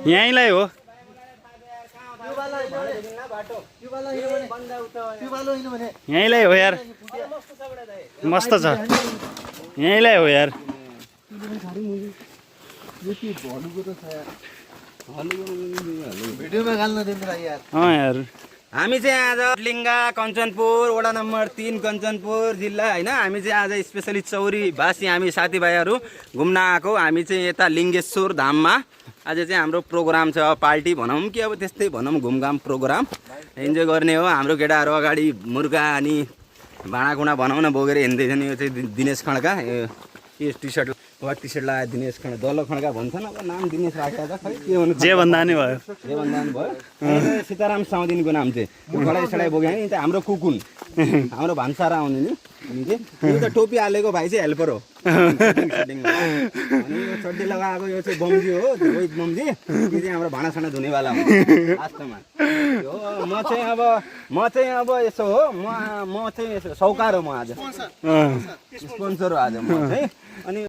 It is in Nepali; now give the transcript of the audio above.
यहीँलाई हो यहीँलाई हो यार मस्त छ यहीँलाई हो यार यार हामी चाहिँ आज लिङ्गा कञ्चनपुर वडा नम्बर 3 कञ्चनपुर जिल्ला होइन हामी चाहिँ आज स्पेसली चौरीवासी हामी साथीभाइहरू घुम्न आएको हामी चाहिँ यता लिङ्गेश्वर धाममा आज चाहिँ हाम्रो प्रोग्राम छ पार्टी भनौँ कि अब त्यस्तै भनौँ घुमघाम प्रोग्राम इन्जोय गर्ने हो हाम्रो केटाहरू अगाडि मुर्गा अनि भाँडाकुँडा बनाउन बोकेर हिँड्दैछन् यो चाहिँ दिनेश खड्का यो टी सर्ट लगायो दिनेश खड्का दल्लो खड्का भन्छन् अब नाम दिनेश राखेको छ खै के भन्नु जे भन्दा नि भयो सीताराम साउदिनको नाम चाहिँ खडाइ सडाइ बोक्यो नि हाम्रो कुकुन हाम्रो भान्सारा आउने नि यो त टोपी हालेको भाइ चाहिँ हेल्पर हो अनि यो चड्डी लगाएको यो चाहिँ बम्जी हो रोहित बम्जी यो चाहिँ हाम्रो भाँडासाँडा धुनेवाला हो वास्तवमा म चाहिँ अब यसो हो म चाहिँ यसो सौकार हो म आज स्पोन्सर हो आज म चाहिँ अनि